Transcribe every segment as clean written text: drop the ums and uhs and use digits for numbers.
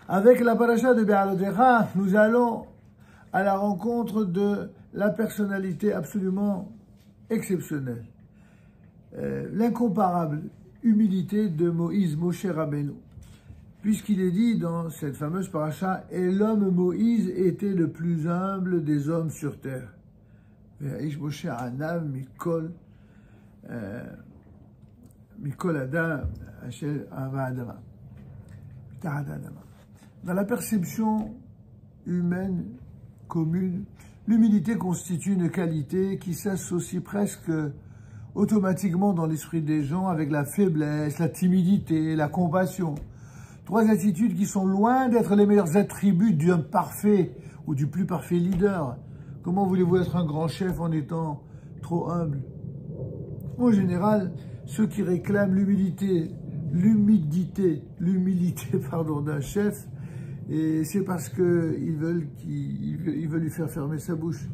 Avec la paracha de Be'alodecha, nous allons à la rencontre de la personnalité absolument exceptionnelle, l'incomparable humilité de Moïse, Moshe Rabbeinu. Puisqu'il est dit dans cette fameuse paracha, et l'homme Moïse était le plus humble des hommes sur terre. Ve'aish Moshe anav mikol adam asher ava adama. Dans la perception humaine commune, l'humilité constitue une qualité qui s'associe presque automatiquement dans l'esprit des gens avec la faiblesse, la timidité, la compassion. Trois attitudes qui sont loin d'être les meilleurs attributs d'un parfait ou du plus parfait leader. Comment voulez-vous être un grand chef en étant trop humble? En général, ceux qui réclament l'humilité d'un chef, et c'est parce qu'ils veulent lui faire fermer sa bouche.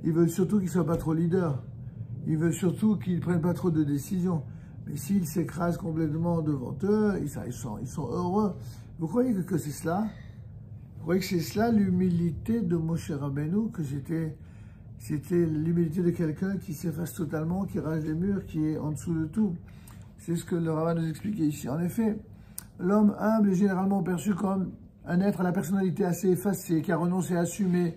Ils veulent surtout qu'il ne soit pas trop leader. Ils veulent surtout qu'il ne prenne pas trop de décisions. Mais s'ils s'écrasent complètement devant eux, ils sont heureux. Vous croyez que c'est cela? Vous croyez que c'est cela l'humilité de Moshe Rabbeinu, que c'était l'humilité de quelqu'un qui s'efface totalement, qui rase les murs, qui est en dessous de tout? C'est ce que le rabbin nous expliquait ici. En effet, l'homme humble est généralement perçu comme un être à la personnalité assez effacée, qui a renoncé à assumer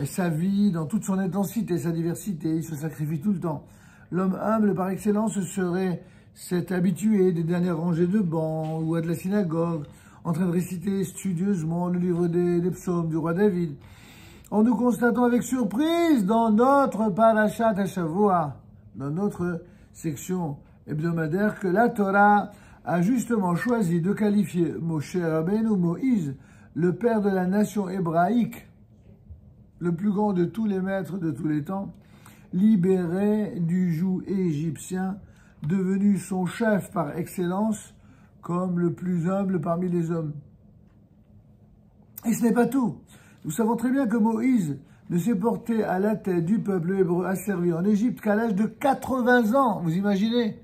sa vie dans toute son intensité, sa diversité, il se sacrifie tout le temps. L'homme humble, par excellence, serait cet habitué des dernières rangées de bancs ou à de la synagogue, en train de réciter studieusement le livre des psaumes du roi David. Or, nous constatons avec surprise dans notre parashat Hashavua, dans notre section hebdomadaire, que la Torah a justement choisi de qualifier Moshe Rabbeinu, Moïse, le père de la nation hébraïque, le plus grand de tous les maîtres de tous les temps, libéré du joug égyptien, devenu son chef par excellence, comme le plus humble parmi les hommes. Et ce n'est pas tout. Nous savons très bien que Moïse ne s'est porté à la tête du peuple hébreu asservi en Égypte qu'à l'âge de 80 ans, vous imaginez?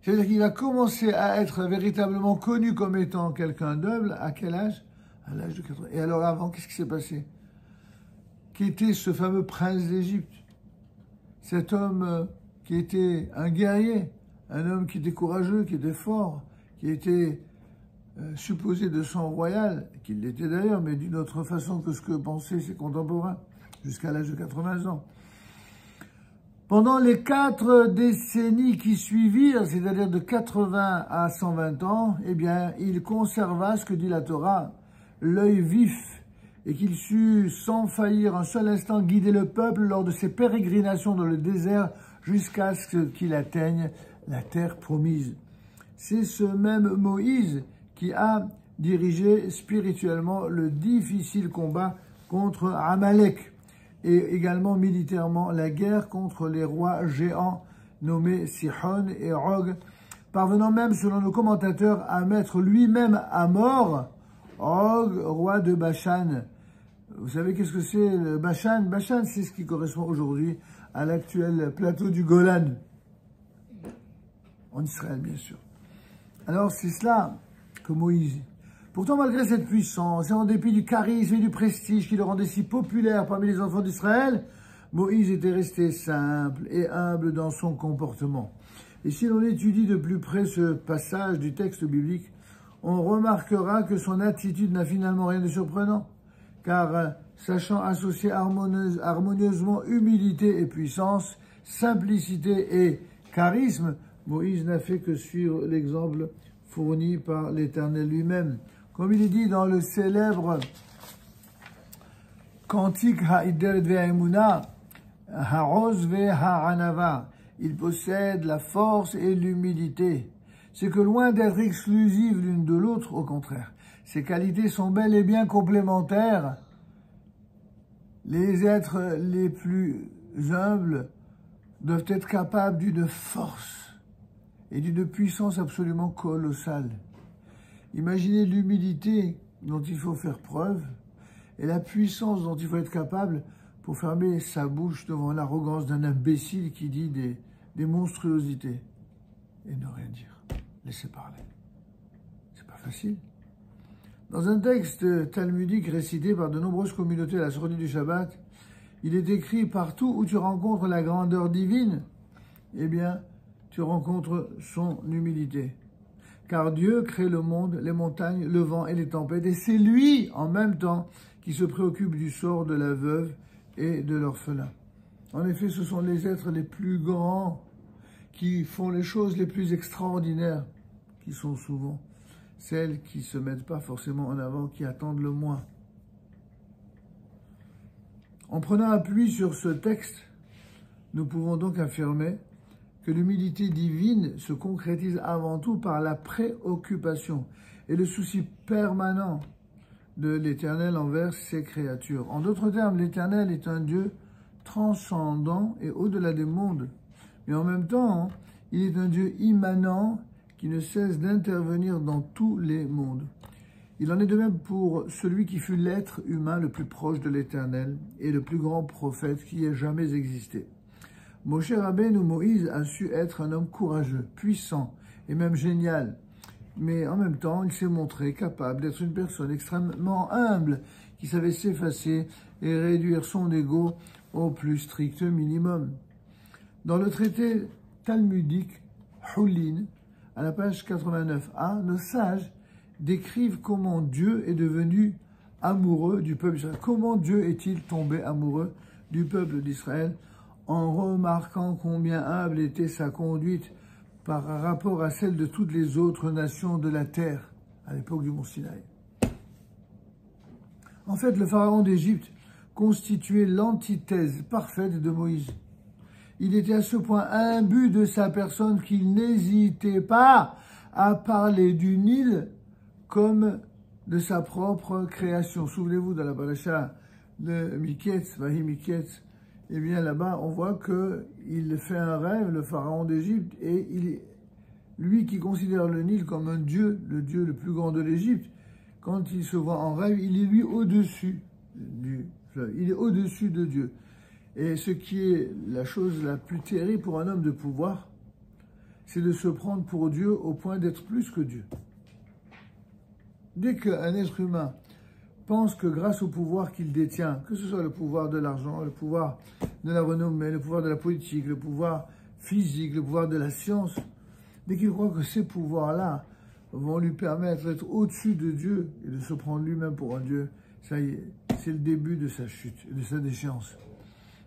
C'est-à-dire qu'il a commencé à être véritablement connu comme étant quelqu'un d'humble, à quel âge? À l'âge de 80. Et alors avant, qu'est-ce qui s'est passé? Qui était ce fameux prince d'Égypte? Cet homme qui était un guerrier, un homme qui était courageux, qui était fort, qui était supposé de sang royal, qu'il l'était d'ailleurs, mais d'une autre façon que ce que pensaient ses contemporains, jusqu'à l'âge de 80 ans. Pendant les 4 décennies qui suivirent, c'est-à-dire de 80 à 120 ans, eh bien, il conserva, ce que dit la Torah, l'œil vif, et qu'il sut sans faillir un seul instant guider le peuple lors de ses pérégrinations dans le désert jusqu'à ce qu'il atteigne la terre promise. C'est ce même Moïse qui a dirigé spirituellement le difficile combat contre Amalek et également militairement la guerre contre les rois géants nommés Sihon et Og, parvenant même, selon nos commentateurs, à mettre lui-même à mort Og, roi de Bashan. Vous savez qu'est-ce que c'est le Bashan? Bashan, c'est ce qui correspond aujourd'hui à l'actuel plateau du Golan, en Israël bien sûr. Alors c'est cela que Moïse. Pourtant, malgré cette puissance, et en dépit du charisme et du prestige qui le rendait si populaire parmi les enfants d'Israël, Moïse était resté simple et humble dans son comportement. Et si l'on étudie de plus près ce passage du texte biblique, on remarquera que son attitude n'a finalement rien de surprenant, car sachant associer harmonieusement humilité et puissance, simplicité et charisme, Moïse n'a fait que suivre l'exemple fourni par l'Éternel lui-même. Comme il est dit dans le célèbre Cantique Ha'ideret ve'Haemuna, Ha'oz ve'Ha'anava, il possède la force et l'humilité. C'est que loin d'être exclusives l'une de l'autre, au contraire, ces qualités sont bel et bien complémentaires. Les êtres les plus humbles doivent être capables d'une force et d'une puissance absolument colossale. Imaginez l'humilité dont il faut faire preuve et la puissance dont il faut être capable pour fermer sa bouche devant l'arrogance d'un imbécile qui dit des monstruosités et ne rien dire. Laissez parler. C'est pas facile. Dans un texte talmudique récité par de nombreuses communautés à la sortie du Shabbat, il est écrit « Partout où tu rencontres la grandeur divine, eh bien, tu rencontres son humilité. Car Dieu crée le monde, les montagnes, le vent et les tempêtes, et c'est lui, en même temps, qui se préoccupe du sort de la veuve et de l'orphelin. En effet, ce sont les êtres les plus grands qui font les choses les plus extraordinaires, qui sont souvent celles qui ne se mettent pas forcément en avant, qui attendent le moins. » En prenant appui sur ce texte, nous pouvons donc affirmer que l'humilité divine se concrétise avant tout par la préoccupation et le souci permanent de l'Éternel envers ses créatures. En d'autres termes, l'Éternel est un Dieu transcendant et au-delà des mondes. Mais en même temps, il est un Dieu immanent qui ne cesse d'intervenir dans tous les mondes. Il en est de même pour celui qui fut l'être humain le plus proche de l'Éternel et le plus grand prophète qui ait jamais existé. Moshe Rabbeinu ou Moïse a su être un homme courageux, puissant et même génial. Mais en même temps, il s'est montré capable d'être une personne extrêmement humble qui savait s'effacer et réduire son ego au plus strict minimum. Dans le traité talmudique Hulin, à la page 89a, nos sages décrivent comment Dieu est devenu amoureux du peuple d'Israël. Comment Dieu est-il tombé amoureux du peuple d'Israël en remarquant combien humble était sa conduite par rapport à celle de toutes les autres nations de la terre à l'époque du mont Sinaï. En fait, le pharaon d'Égypte constituait l'antithèse parfaite de Moïse. Il était à ce point imbu de sa personne qu'il n'hésitait pas à parler du Nil comme de sa propre création. Souvenez-vous de la paracha de Miketz, Vahi Miketz, eh bien là-bas on voit qu'il fait un rêve, le pharaon d'Égypte, et lui qui considère le Nil comme un dieu, le dieu le plus grand de l'Égypte, quand il se voit en rêve, il est lui au-dessus du fleuve, il est au-dessus de Dieu. Et ce qui est la chose la plus terrible pour un homme de pouvoir, c'est de se prendre pour Dieu au point d'être plus que Dieu. Dès qu'un être humain pense que grâce au pouvoir qu'il détient, que ce soit le pouvoir de l'argent, le pouvoir de la renommée, le pouvoir de la politique, le pouvoir physique, le pouvoir de la science, dès qu'il croit que ces pouvoirs-là vont lui permettre d'être au-dessus de Dieu et de se prendre lui-même pour un Dieu, ça y est, c'est le début de sa chute, de sa déchéance.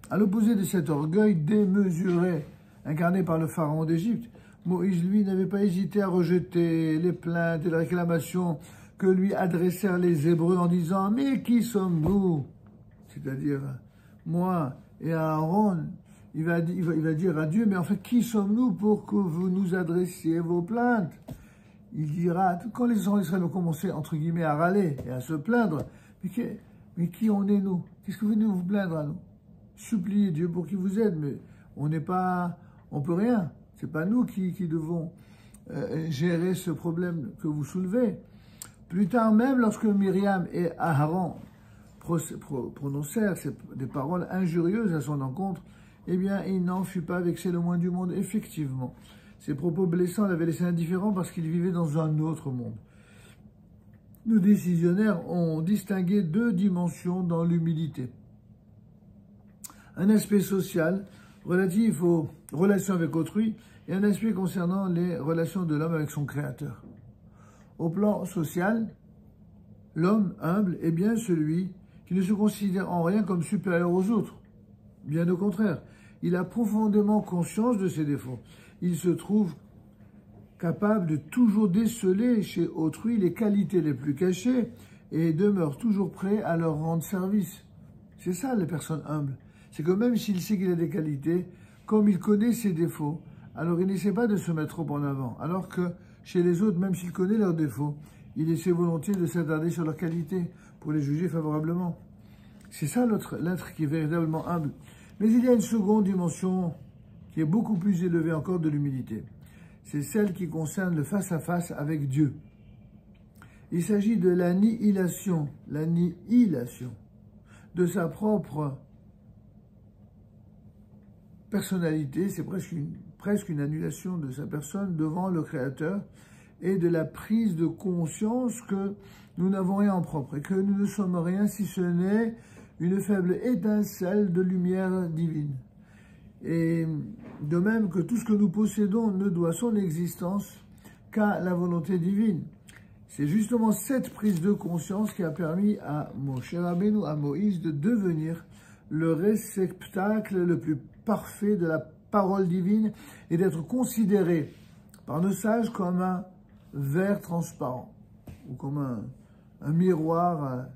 À l'opposé de cet orgueil démesuré, incarné par le pharaon d'Égypte, Moïse, lui, n'avait pas hésité à rejeter les plaintes et les réclamations que lui adressèrent les Hébreux en disant « Mais qui sommes-nous » C'est-à-dire, moi et Aaron, il va dire à Dieu « Mais en fait, qui sommes-nous pour que vous nous adressiez vos plaintes ?» Il dira, quand les enfants d'Israël ont commencé, entre guillemets, à râler et à se plaindre, mais qui en est nous? Qu'est-ce que vous venez vous plaindre à nous? Suppliez Dieu pour qu'il vous aide, mais on peut rien. C'est pas nous qui devons gérer ce problème que vous soulevez. Plus tard même, lorsque Myriam et Aaron prononcèrent des paroles injurieuses à son encontre, eh bien, il n'en fut pas vexé le moins du monde. Effectivement, ces propos blessants l'avaient laissé indifférent parce qu'il vivait dans un autre monde. Nos décisionnaires ont distingué deux dimensions dans l'humilité. Un aspect social relatif aux relations avec autrui et un aspect concernant les relations de l'homme avec son créateur. Au plan social, l'homme humble est bien celui qui ne se considère en rien comme supérieur aux autres. Bien au contraire, il a profondément conscience de ses défauts. Il se trouve capable de toujours déceler chez autrui les qualités les plus cachées et demeure toujours prêt à leur rendre service. C'est ça les personnes humbles. C'est que même s'il sait qu'il a des qualités, comme il connaît ses défauts, alors il n'essaie pas de se mettre trop en avant. Alors que chez les autres, même s'il connaît leurs défauts, il essaie volontiers de s'attarder sur leurs qualités pour les juger favorablement. C'est ça l'être qui est véritablement humble. Mais il y a une seconde dimension qui est beaucoup plus élevée encore de l'humilité. C'est celle qui concerne le face-à-face avec Dieu. Il s'agit de l'annihilation de sa propre personnalité, c'est presque une annulation de sa personne devant le Créateur, et de la prise de conscience que nous n'avons rien en propre et que nous ne sommes rien si ce n'est une faible étincelle de lumière divine. Et de même que tout ce que nous possédons ne doit son existence qu'à la volonté divine. C'est justement cette prise de conscience qui a permis à Moshe Rabbeinu, à Moïse, de devenir le réceptacle le plus parfait de la parole divine et d'être considéré par nos sages comme un verre transparent ou comme un miroir,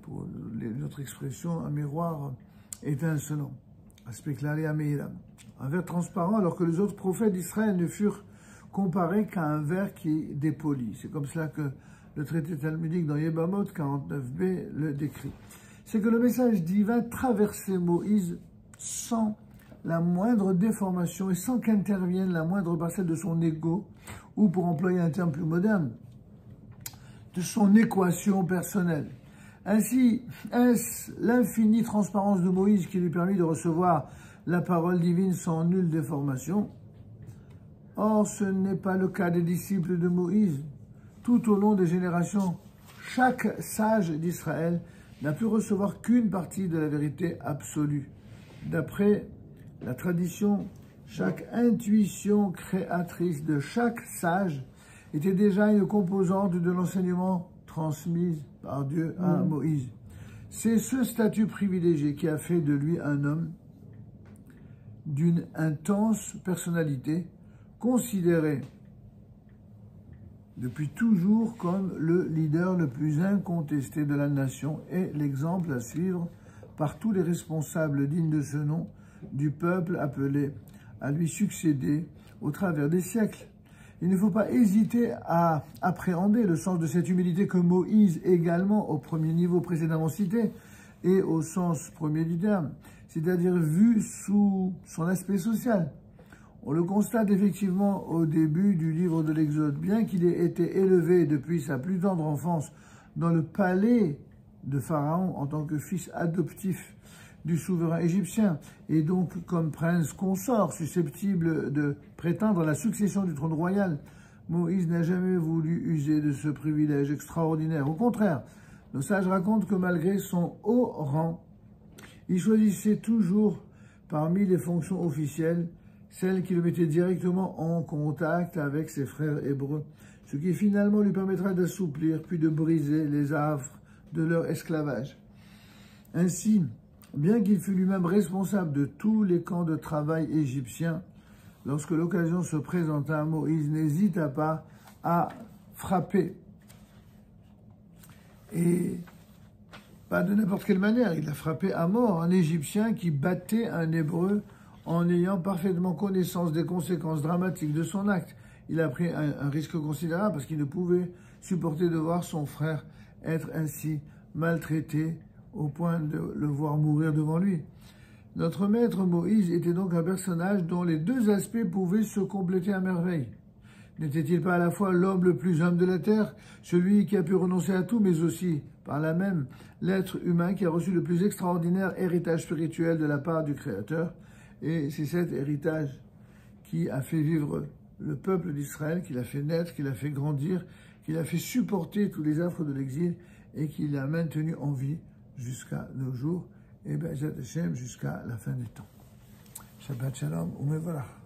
pour notre expression, un miroir étincelant. Un verre transparent, alors que les autres prophètes d'Israël ne furent comparés qu'à un verre qui dépolie. C'est comme cela que le traité talmudique dans Yebamot 49b le décrit. C'est que le message divin traversait Moïse sans la moindre déformation et sans qu'intervienne la moindre parcelle de son ego, ou pour employer un terme plus moderne, de son équation personnelle. Ainsi, est-ce l'infinie transparence de Moïse qui lui permit de recevoir la parole divine sans nulle déformation? Or, ce n'est pas le cas des disciples de Moïse. Tout au long des générations, chaque sage d'Israël n'a pu recevoir qu'une partie de la vérité absolue. D'après la tradition, chaque intuition créatrice de chaque sage était déjà une composante de l'enseignement transmis par Dieu à Moïse. C'est ce statut privilégié qui a fait de lui un homme d'une intense personnalité, considéré depuis toujours comme le leader le plus incontesté de la nation et l'exemple à suivre par tous les responsables dignes de ce nom du peuple appelé à lui succéder au travers des siècles. Il ne faut pas hésiter à appréhender le sens de cette humilité que Moïse également, au premier niveau précédemment cité, et au sens premier du terme, c'est-à-dire vu sous son aspect social. On le constate effectivement au début du livre de l'Exode. Bien qu'il ait été élevé depuis sa plus tendre enfance dans le palais de Pharaon en tant que fils adoptif du souverain égyptien, et donc comme prince consort susceptible de prétendre à la succession du trône royal, Moïse n'a jamais voulu user de ce privilège extraordinaire. Au contraire, nos sages racontent que malgré son haut rang, il choisissait toujours parmi les fonctions officielles celle qui le mettait directement en contact avec ses frères hébreux, ce qui finalement lui permettra d'assouplir puis de briser les affres de leur esclavage. Ainsi, bien qu'il fût lui-même responsable de tous les camps de travail égyptiens, lorsque l'occasion se présenta, Moïse n'hésita pas à frapper. Et pas de n'importe quelle manière, il a frappé à mort un Égyptien qui battait un Hébreu en ayant parfaitement connaissance des conséquences dramatiques de son acte. Il a pris un risque considérable parce qu'il ne pouvait supporter de voir son frère être ainsi maltraité au point de le voir mourir devant lui. Notre maître Moïse était donc un personnage dont les deux aspects pouvaient se compléter à merveille. N'était-il pas à la fois l'homme le plus humble de la terre, celui qui a pu renoncer à tout, mais aussi, par là même, l'être humain qui a reçu le plus extraordinaire héritage spirituel de la part du Créateur? Et c'est cet héritage qui a fait vivre le peuple d'Israël, qui l'a fait naître, qui l'a fait grandir, qui l'a fait supporter tous les affres de l'exil et qui l'a maintenu en vie jusqu'à nos jours et Be'ezrat Hashem jusqu'à la fin des temps. Shabbat Shalom, Umevorach.